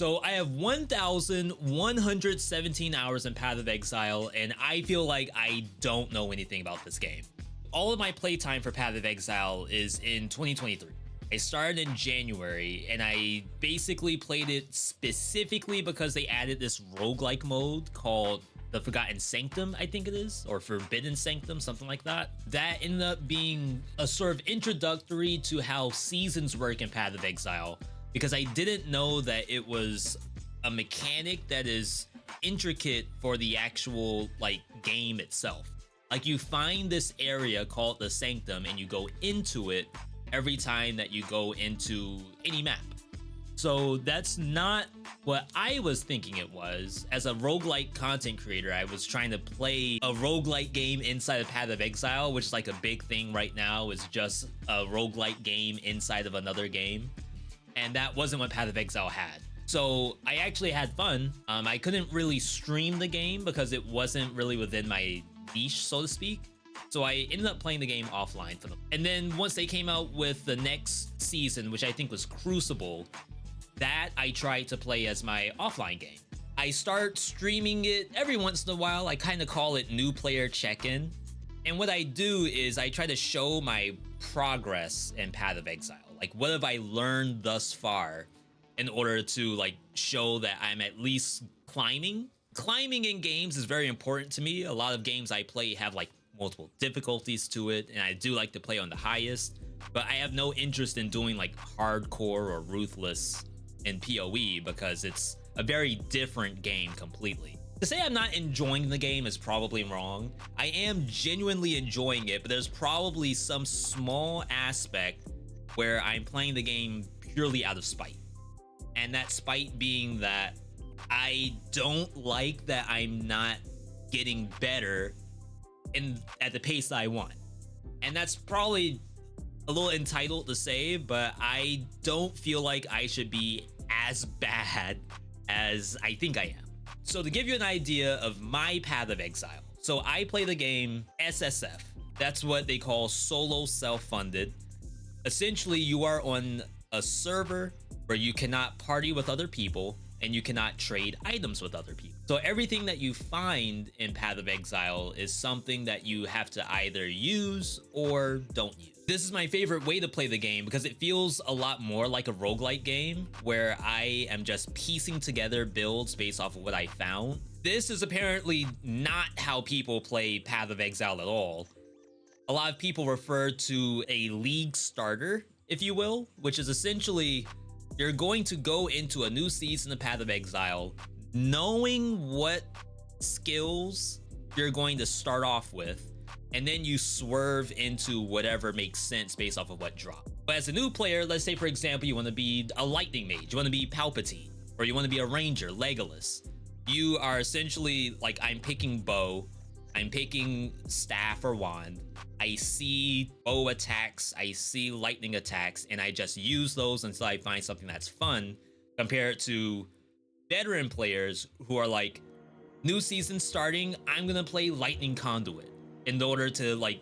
So I have 1,117 hours in Path of Exile, and I feel like I don't know anything about this game. All of my playtime for Path of Exile is in 2023. I started in January, and I basically played it specifically because they added this roguelike mode called the Forgotten Sanctum, I think it is, or Forbidden Sanctum, something like that. That ended up being a sort of introductory to how seasons work in Path of Exile, because I didn't know that it was a mechanic that is intricate for the actual like game itself. Like you find this area called the Sanctum and you go into it every time that you go into any map. So that's not what I was thinking it was. As a roguelike content creator, I was trying to play a roguelike game inside of Path of Exile, which is like a big thing right now, is just a roguelike game inside of another game. And that wasn't what Path of Exile had. So I actually had fun. I couldn't really stream the game because it wasn't really within my niche, so to speak. So I ended up playing the game offline for them. And then once they came out with the next season, which I think was Crucible, that I tried to play as my offline game. I start streaming it every once in a while. I kind of call it new player check-in. And what I do is I try to show my progress in Path of Exile. Like, what have I learned thus far in order to like show that I'm at least climbing? Climbing in games is very important to me. A lot of games I play have like multiple difficulties to it, and I do like to play on the highest, but I have no interest in doing like hardcore or ruthless in PoE because it's a very different game completely. To say I'm not enjoying the game is probably wrong. I am genuinely enjoying it, but there's probably some small aspect where I'm playing the game purely out of spite. And that spite being that I don't like that I'm not getting better at the pace that I want. And that's probably a little entitled to say, but I don't feel like I should be as bad as I think I am. So to give you an idea of my Path of Exile, so I play the game SSF. That's what they call solo self-funded. Essentially, you are on a server where you cannot party with other people and you cannot trade items with other people. So everything that you find in Path of Exile is something that you have to either use or don't use. This is my favorite way to play the game because it feels a lot more like a roguelike game where I am just piecing together builds based off of what I found. This is apparently not how people play Path of Exile at all. A lot of people refer to a league starter, if you will, which is essentially you're going to go into a new season of Path of Exile knowing what skills you're going to start off with, and then you swerve into whatever makes sense based off of what drop. But as a new player, let's say for example you want to be a lightning mage, you want to be Palpatine, or you want to be a ranger, Legolas. You are essentially like, I'm picking bow, I'm picking staff or wand. I see bow attacks, I see lightning attacks, and I just use those until I find something that's fun, compared to veteran players who are like, new season starting, I'm gonna play lightning conduit in order to like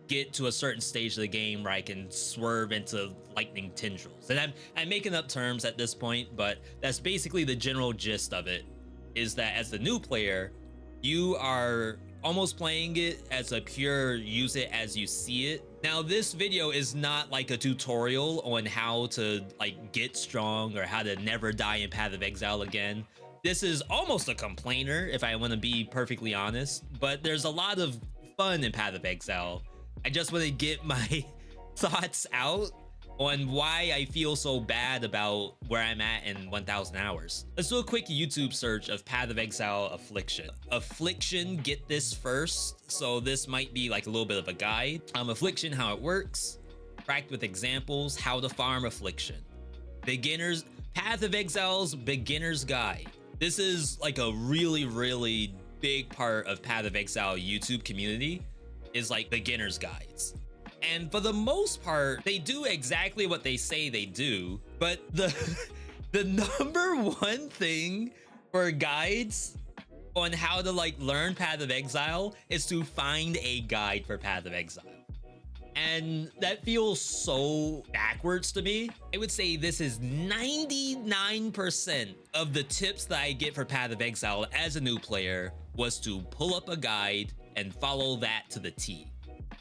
get to a certain stage of the game where I can swerve into lightning tendrils. And I'm making up terms at this point, but that's basically the general gist of it, is that as the new player, you are almost playing it as a pure use it as you see it. Now, this video is not like a tutorial on how to like get strong or how to never die in Path of Exile again. This is almost a complainer, if I want to be perfectly honest, but there's a lot of fun in Path of Exile. I just want to get my thoughts out on why I feel so bad about where I'm at in 1,000 hours. Let's do a quick YouTube search of Path of Exile Affliction. Affliction, get this first. So this might be like a little bit of a guide. Affliction, how it works, cracked with examples, how to farm Affliction. Beginners, Path of Exile's Beginner's Guide. This is like a really, really big part of Path of Exile YouTube community, is like beginner's guides. And for the most part, they do exactly what they say they do, but the number one thing for guides on how to like learn Path of Exile is to find a guide for Path of Exile. And that feels so backwards to me. I would say this is 99% of the tips that I get for Path of Exile as a new player was to pull up a guide and follow that to the T.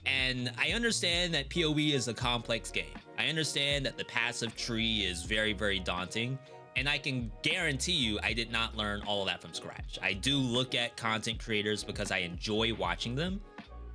And I understand that PoE is a complex game. I understand that the passive tree is very, very daunting. And I can guarantee you I did not learn all of that from scratch. I do look at content creators because I enjoy watching them.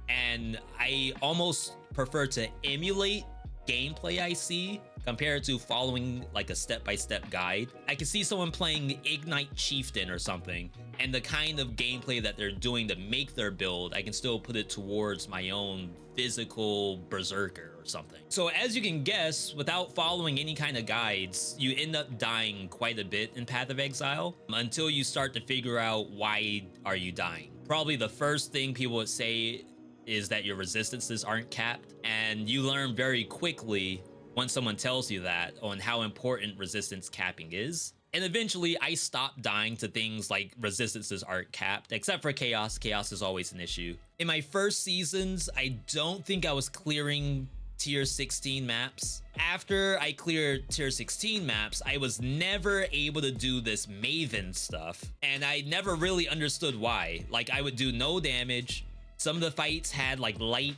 And I almost prefer to emulate gameplay I see compared to following like a step-by-step guide. I can see someone playing Ignite Chieftain or something, and the kind of gameplay that they're doing to make their build, I can still put it towards my own physical berserker or something. So as you can guess, without following any kind of guides, you end up dying quite a bit in Path of Exile until you start to figure out why are you dying. Probably the first thing people would say is that your resistances aren't capped, and you learn very quickly once someone tells you that on how important resistance capping is. And eventually I stopped dying to things like resistances aren't capped, except for chaos. Chaos is always an issue. In my first seasons, I don't think I was clearing tier 16 maps. After I cleared tier 16 maps, I was never able to do this Maven stuff, and I never really understood why. Like, I would do no damage. Some of the fights had like light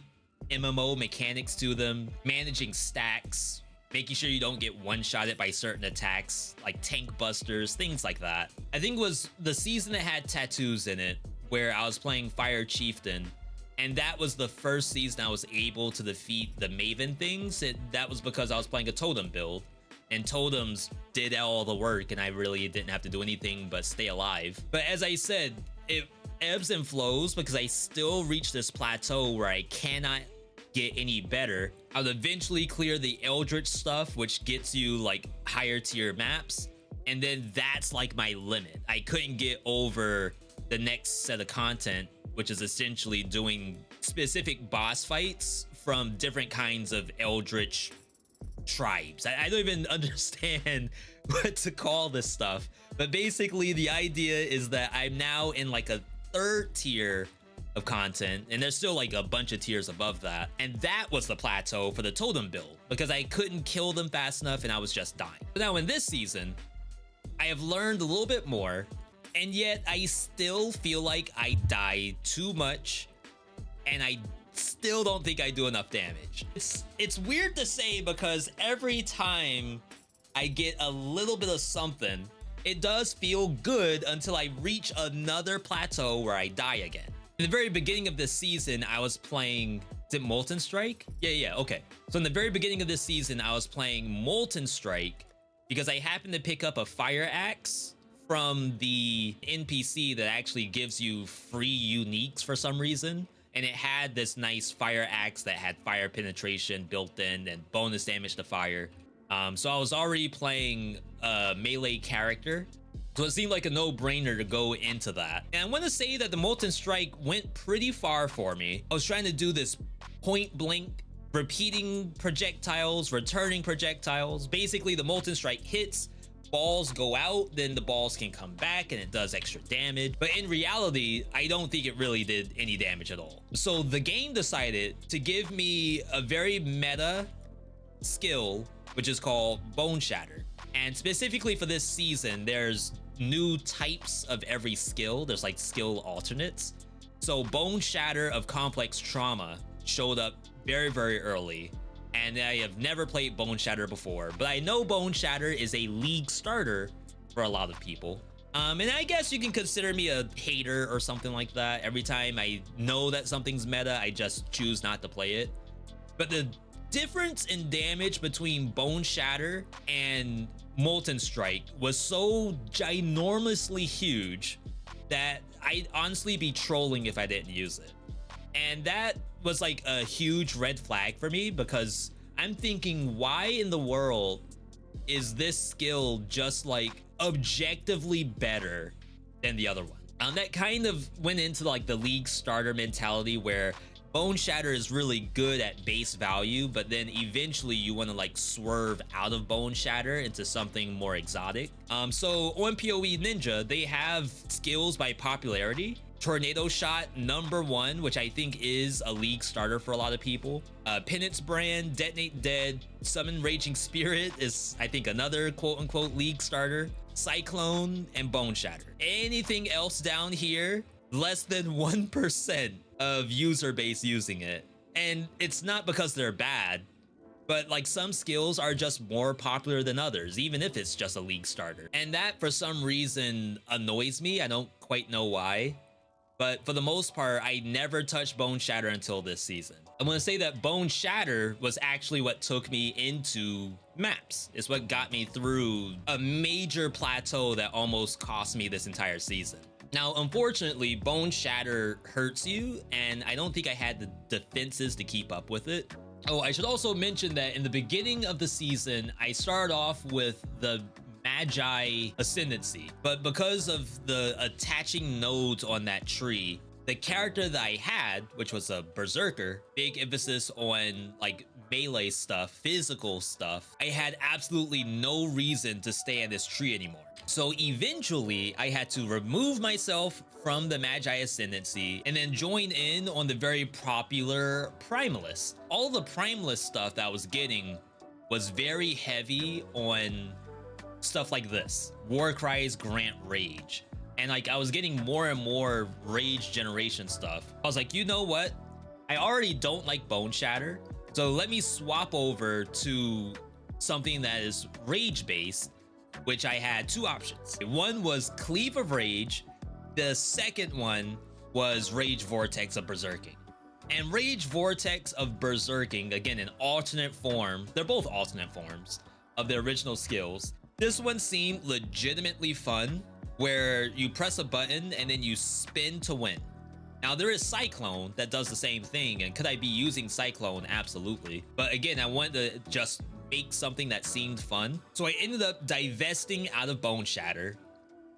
MMO mechanics to them, managing stacks, making sure you don't get one-shotted by certain attacks, like tank busters, things like that. I think it was the season that had tattoos in it, where I was playing Fire Chieftain, and that was the first season I was able to defeat the Maven things. That was because I was playing a totem build, and totems did all the work, and I really didn't have to do anything but stay alive. But as I said, it ebbs and flows because I still reach this plateau where I cannot get any better. I'll eventually clear the Eldritch stuff, which gets you like higher tier maps, and then that's like my limit. I couldn't get over the next set of content, which is essentially doing specific boss fights from different kinds of Eldritch tribes. I don't even understand what to call this stuff, but basically the idea is that I'm now in like a third tier of content, and there's still like a bunch of tiers above that, and that was the plateau for the totem build because I couldn't kill them fast enough and I was just dying. But now in this season, I have learned a little bit more, and yet I still feel like I die too much, and I still don't think I do enough damage. It's weird to say because every time I get a little bit of something, it does feel good until I reach another plateau where I die again. In the very beginning of this season, I was playing, is it Molten Strike? Yeah, okay. So in the very beginning of this season, I was playing Molten Strike because I happened to pick up a fire axe from the NPC that actually gives you free uniques for some reason. And it had this nice fire axe that had fire penetration built in and bonus damage to fire. So I was already playing a melee character, so it seemed like a no-brainer to go into that. And I want to say that the Molten Strike went pretty far for me. I was trying to do this point blank, repeating projectiles, returning projectiles. Basically, the Molten Strike hits, balls go out, then the balls can come back and it does extra damage. But in reality, I don't think it really did any damage at all. So the game decided to give me a very meta skill, which is called Bone Shatter. And specifically for this season, there's new types of every skill. There's like skill alternates. So Bone Shatter of Complex Trauma showed up very, very early. And I have never played Bone Shatter before, but I know Bone Shatter is a league starter for a lot of people. And I guess you can consider me a hater or something like that. Every time I know that something's meta, I just choose not to play it. But the difference in damage between Bone Shatter and Molten Strike was so ginormously huge that I'd honestly be trolling if I didn't use it. And that was like a huge red flag for me because I'm thinking, why in the world is this skill just like objectively better than the other one? That kind of went into like the league starter mentality where Bone Shatter is really good at base value, but then eventually you want to like swerve out of Bone Shatter into something more exotic. So on PoE Ninja, they have skills by popularity. Tornado Shot #1, which I think is a league starter for a lot of people. Penance Brand, Detonate Dead, Summon Raging Spirit is, I think, another quote-unquote league starter. Cyclone, and Bone Shatter. Anything else down here, less than 1% of user base using it. And it's not because they're bad, but like some skills are just more popular than others, even if it's just a league starter. And that for some reason annoys me. I don't quite know why. But for the most part, I never touched Bone Shatter until this season. I'm gonna say that Bone Shatter was actually what took me into maps. It's what got me through a major plateau that almost cost me this entire season. Now, unfortunately, Bone Shatter hurts you, and I don't think I had the defenses to keep up with it. Oh, I should also mention that in the beginning of the season, I started off with the Magi Ascendancy, but because of the attaching nodes on that tree, the character that I had, which was a Berserker, big emphasis on like melee stuff, physical stuff, I had absolutely no reason to stay in this tree anymore. So eventually I had to remove myself from the Magi Ascendancy and then join in on the very popular Primalist. All the Primalist stuff that I was getting was very heavy on stuff like this. War Cries grant rage. And like I was getting more and more rage generation stuff. I was like, you know what? I already don't like Bone Shatter. So let me swap over to something that is rage based, which I had two options. One was Cleave of Rage. The second one was Rage Vortex of Berserking. And Rage Vortex of Berserking, again, an alternate form. They're both alternate forms of the original skills. This one seemed legitimately fun, where you press a button and then you spin to win. Now there is Cyclone that does the same thing, and could I be using Cyclone? Absolutely. But again, I wanted to just make something that seemed fun. So I ended up divesting out of Bone Shatter,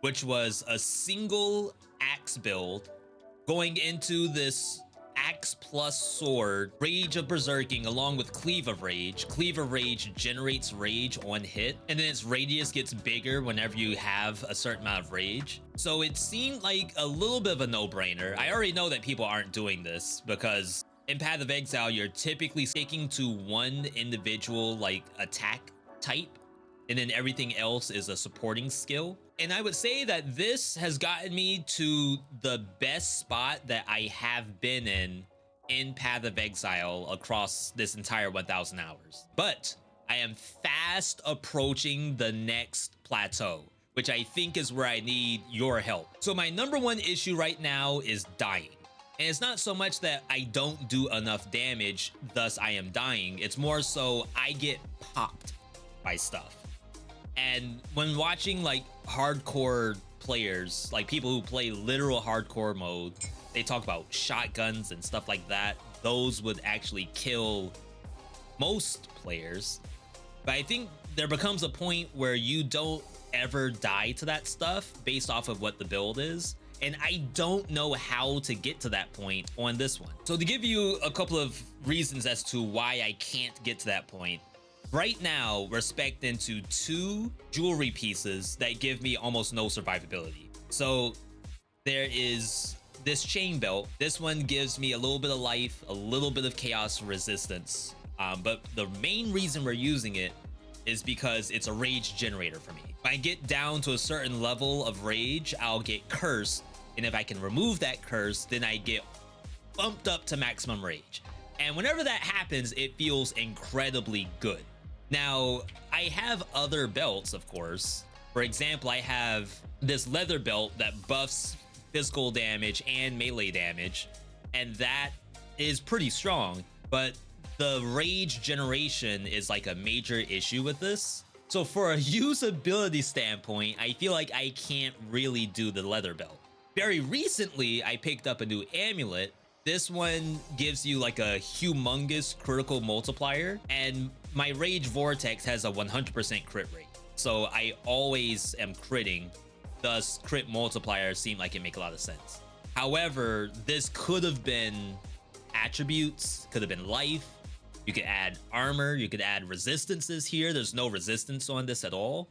which was a single axe build, going into this axe plus sword, Rage of Berserking, along with Cleave of Rage. Cleave of Rage generates rage on hit, and then its radius gets bigger whenever you have a certain amount of rage. So it seemed like a little bit of a no-brainer. I already know that people aren't doing this because in Path of Exile, you're typically sticking to one individual like attack type, and then everything else is a supporting skill. And I would say that this has gotten me to the best spot that I have been in Path of Exile across this entire 1,000 hours. But I am fast approaching the next plateau, which I think is where I need your help. So my #1 issue right now is dying. And it's not so much that I don't do enough damage, thus I am dying. It's more so I get popped by stuff. And when watching like hardcore players, like people who play literal hardcore mode, they talk about shotguns and stuff like that. Those would actually kill most players. But I think there becomes a point where you don't ever die to that stuff based off of what the build is. And I don't know how to get to that point on this one. So to give you a couple of reasons as to why I can't get to that point, right now, we're spec'd into 2 jewelry pieces that give me almost no survivability. So there is this chain belt. This one gives me a little bit of life, a little bit of chaos resistance. But the main reason we're using it is because it's a rage generator for me. If I get down to a certain level of rage, I'll get cursed. And if I can remove that curse, then I get bumped up to maximum rage. And whenever that happens, it feels incredibly good. Now, I have other belts, of course. For example, I have this leather belt that buffs physical damage and melee damage, and that is pretty strong, but the rage generation is like a major issue with this. So for a usability standpoint, I feel like I can't really do the leather belt. Very recently, I picked up a new amulet. This one gives you like a humongous critical multiplier, and my Rage Vortex has a 100% crit rate. So I always am critting, thus crit multipliers seem like it make a lot of sense. However, this could have been attributes, could have been life. You could add armor, you could add resistances here. There's no resistance on this at all.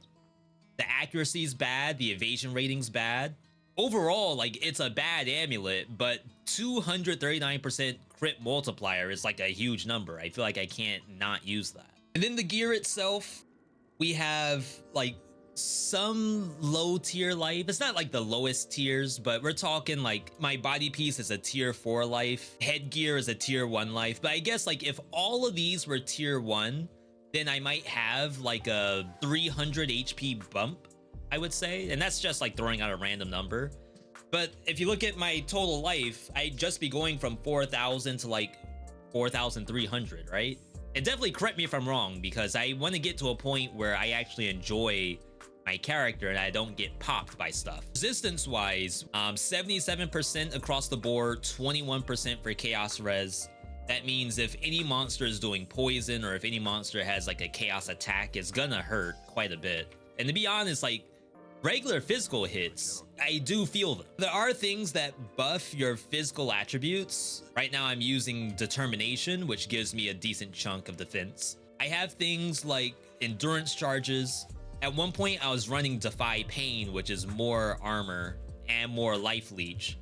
The accuracy is bad, the evasion rating's bad. Overall, like, it's a bad amulet, but 239% crit multiplier is like a huge number. I feel like I can't not use that. And then the gear itself, we have like some low tier life. It's not like the lowest tiers, but we're talking like my body piece is a tier 4 life, headgear is a tier 1 life. But I guess like if all of these were tier 1, then I might have like a 300 HP bump, I would say. And that's just like throwing out a random number. But if you look at my total life, I'd just be going from 4,000 to like 4,300, right? And definitely correct me if I'm wrong, because I want to get to a point where I actually enjoy my character and I don't get popped by stuff. Resistance wise, 77% across the board, 21% for chaos res. That means if any monster is doing poison or if any monster has like a chaos attack, it's gonna hurt quite a bit. And to be honest, like regular physical hits, I do feel them. There are things that buff your physical attributes. Right now I'm using determination, which gives me a decent chunk of defense. I have things like endurance charges. At one point I was running Defy Pain, which is more armor and more life leech,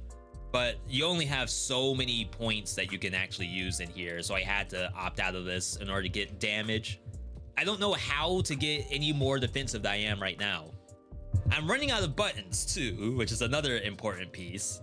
but you only have so many points that you can actually use in here. So I had to opt out of this in order to get damage. I don't know how to get any more defensive than I am right now. I'm running out of buttons too, which is another important piece.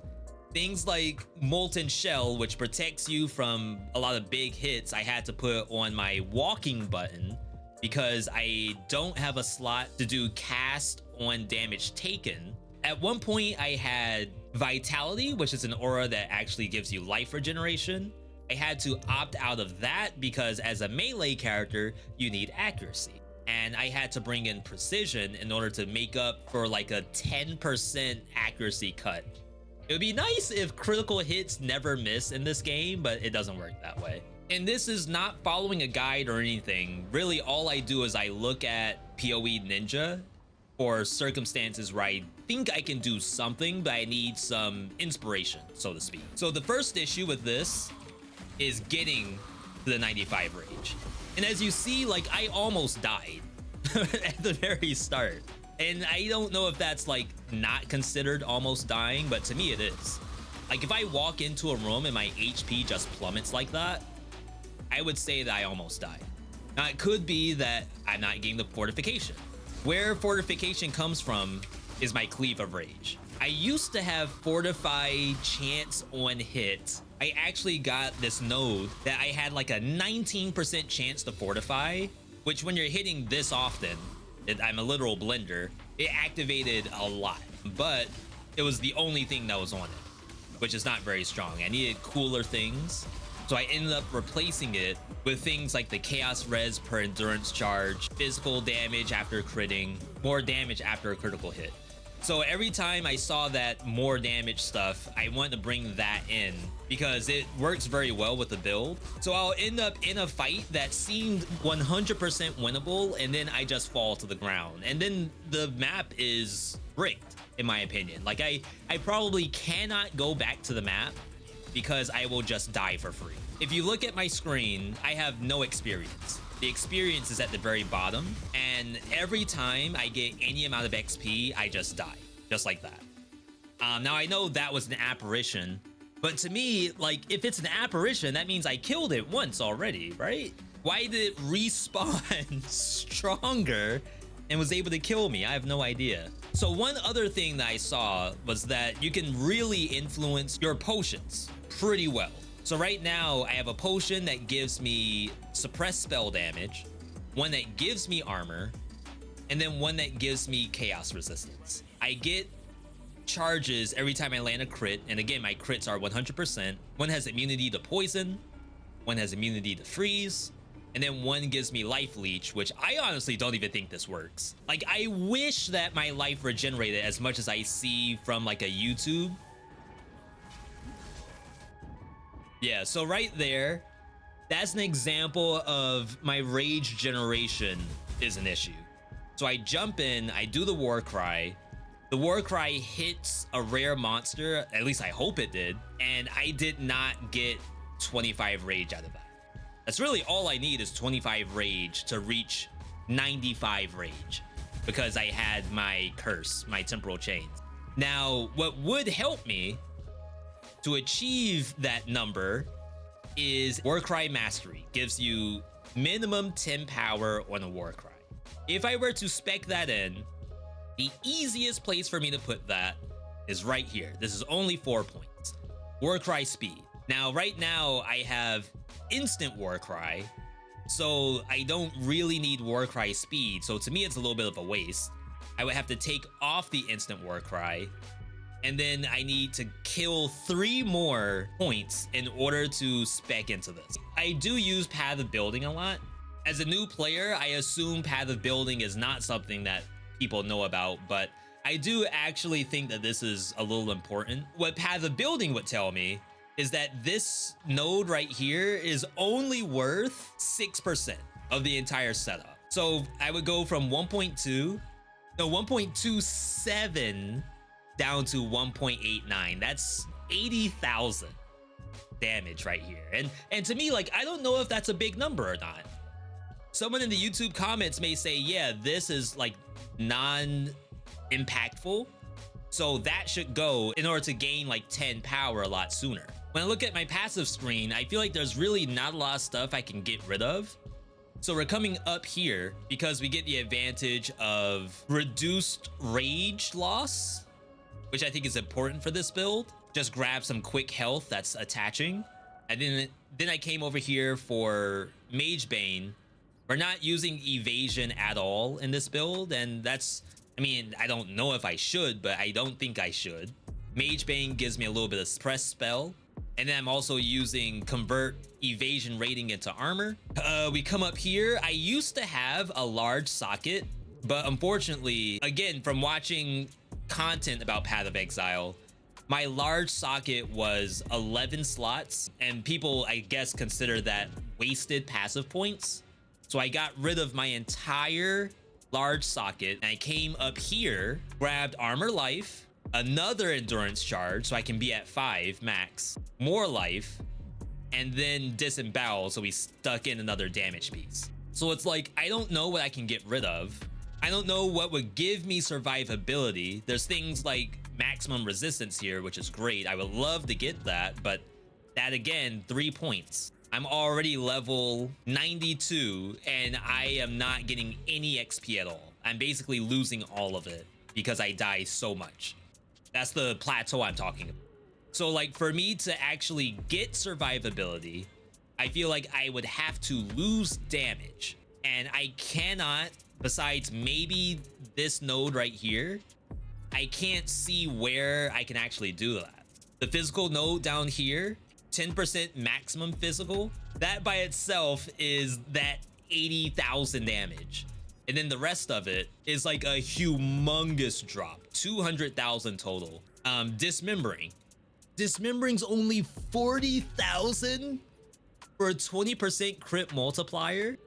Things like Molten Shell, which protects you from a lot of big hits, I had to put on my walking button because I don't have a slot to do cast on damage taken. At one point I had Vitality, which is an aura that actually gives you life regeneration. I had to opt out of that because as a melee character, you need accuracy. And I had to bring in precision in order to make up for like a 10% accuracy cut. It would be nice if critical hits never miss in this game, but it doesn't work that way. And this is not following a guide or anything. Really, all I do is I look at PoE Ninja for circumstances where I think I can do something, but I need some inspiration, so to speak. So the first issue with this is getting to the 95 rage. And as you see, like I almost died at the very start. And I don't know if that's like not considered almost dying, but to me it is. Like if I walk into a room and my HP just plummets like that, I would say that I almost died. Now it could be that I'm not getting the fortification. Where fortification comes from is my Cleave of Rage. I used to have Fortify chance on hit. I actually got this node that I had like a 19% chance to fortify, which when you're hitting this often, I'm a literal blender, it activated a lot, but it was the only thing that was on it, which is not very strong. I needed cooler things. So I ended up replacing it with things like the chaos res per endurance charge, physical damage after critting, more damage after a critical hit. So every time I saw that more damage stuff, I wanted to bring that in because it works very well with the build. So I'll end up in a fight that seemed 100% winnable, and then I just fall to the ground. And then the map is bricked, in my opinion. Like I probably cannot go back to the map because I will just die for free. If you look at my screen, I have no experience. The experience is at the very bottom, and every time I get any amount of XP, I just die, just like that. Now I know that was an apparition, but to me, like if it's an apparition, that means I killed it once already, right? Why did it respawn stronger and was able to kill me? I have no idea. So one other thing that I saw was that you can really influence your potions pretty well. So right now I have a potion that gives me suppressed spell damage, one that gives me armor, and then one that gives me chaos resistance. I get charges every time I land a crit, and again, my crits are 100%. One has immunity to poison, one has immunity to freeze, and then one gives me life leech, which I honestly don't even think this works. Like I wish that my life regenerated as much as I see from like a YouTube. Yeah, so right there, that's an example of my rage generation is an issue. So I jump in, I do the war cry. The war cry hits a rare monster, at least I hope it did, and I did not get 25 rage out of that. That's really all I need is 25 rage to reach 95 rage because I had my curse, my temporal chains. Now, what would help me to achieve that number is Warcry Mastery. Gives you minimum 10 power on a Warcry. If I were to spec that in, the easiest place for me to put that is right here. This is only 4 points. Warcry Speed. Now, right now, I have instant Warcry, so I don't really need Warcry Speed. So to me, it's a little bit of a waste. I would have to take off the instant Warcry, and then I need to kill 3 more points in order to spec into this. I do use Path of Building a lot. As a new player, I assume Path of Building is not something that people know about, but I do actually think that this is a little important. What Path of Building would tell me is that this node right here is only worth 6% of the entire setup. So I would go from 1.27 down to 1.89. That's 80,000 damage right here. And to me, like, I don't know if that's a big number or not. Someone in the YouTube comments may say, yeah, this is like non-impactful, so that should go in order to gain like 10 power a lot sooner. When I look at my passive screen, I feel like there's really not a lot of stuff I can get rid of. So we're coming up here because we get the advantage of reduced rage loss, which I think is important for this build. Just grab some quick health that's attaching. And then I came over here for Mage Bane. We're not using evasion at all in this build, and that's, I mean, I don't know if I should, but I don't think I should. Mage Bane gives me a little bit of suppress spell, and then I'm also using convert evasion rating into armor. We come up here. I used to have a large socket, but unfortunately, again, from watching content about Path of Exile, my large socket was 11 slots, and people, I guess, consider that wasted passive points. So I got rid of my entire large socket, and I came up here, grabbed armor life, another endurance charge so I can be at 5 max, more life, and then disembowel so we stuck in another damage piece. So it's like, I don't know what I can get rid of. I don't know what would give me survivability. There's things like maximum resistance here, which is great. I would love to get that, but that again, 3 points. I'm already level 92 and I am not getting any XP at all. I'm basically losing all of it because I die so much. That's the plateau I'm talking about. So like for me to actually get survivability, I feel like I would have to lose damage, and I cannot, besides maybe this node right here, I can't see where I can actually do that. The physical node down here, 10% maximum physical, that by itself is that 80,000 damage. And then the rest of it is like a humongous drop, 200,000 total. Dismembering's only 40,000 for a 20% crit multiplier.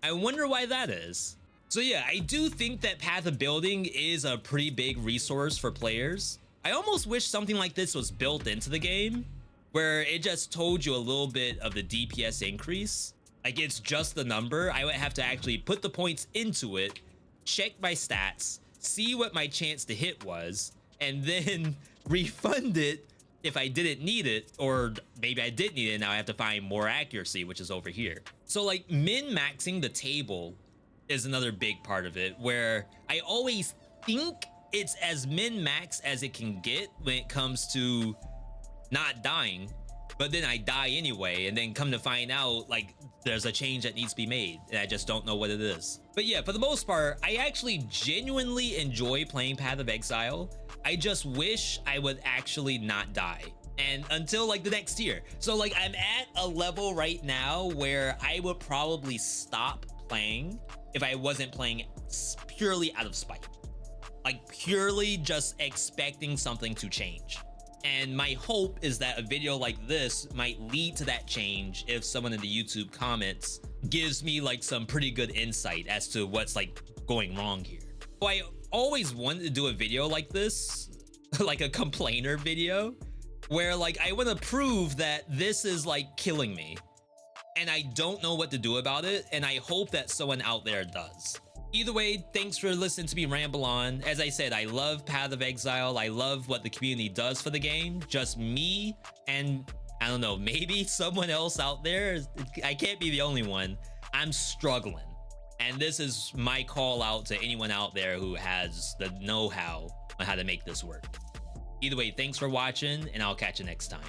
I wonder why that is. So yeah, I do think that Path of Building is a pretty big resource for players. I almost wish something like this was built into the game, where it just told you a little bit of the DPS increase. Like it's just the number. I would have to actually put the points into it, check my stats, see what my chance to hit was, and then refund it if I didn't need it, or maybe I did need it. Now I have to find more accuracy, which is over here. So like min-maxing the table is another big part of it, where I always think it's as min-max as it can get when it comes to not dying, but then I die anyway, and then come to find out like there's a change that needs to be made, and I just don't know what it is. But yeah, for the most part, I actually genuinely enjoy playing Path of Exile. I just wish I would actually not die, and until like the next tier. So like I'm at a level right now where I would probably stop playing if I wasn't playing purely out of spite, like purely just expecting something to change. And my hope is that a video like this might lead to that change if someone in the YouTube comments gives me like some pretty good insight as to what's like going wrong here. So I always wanted to do a video like this, like a complainer video, where like I want to prove that this is like killing me and I don't know what to do about it, and I hope that someone out there does. Either way, thanks for listening to me ramble on. As I said, I love Path of Exile. I love what the community does for the game. Just me and, I don't know, maybe someone else out there. I can't be the only one. I'm struggling. And this is my call out to anyone out there who has the know-how on how to make this work. Either way, thanks for watching, and I'll catch you next time.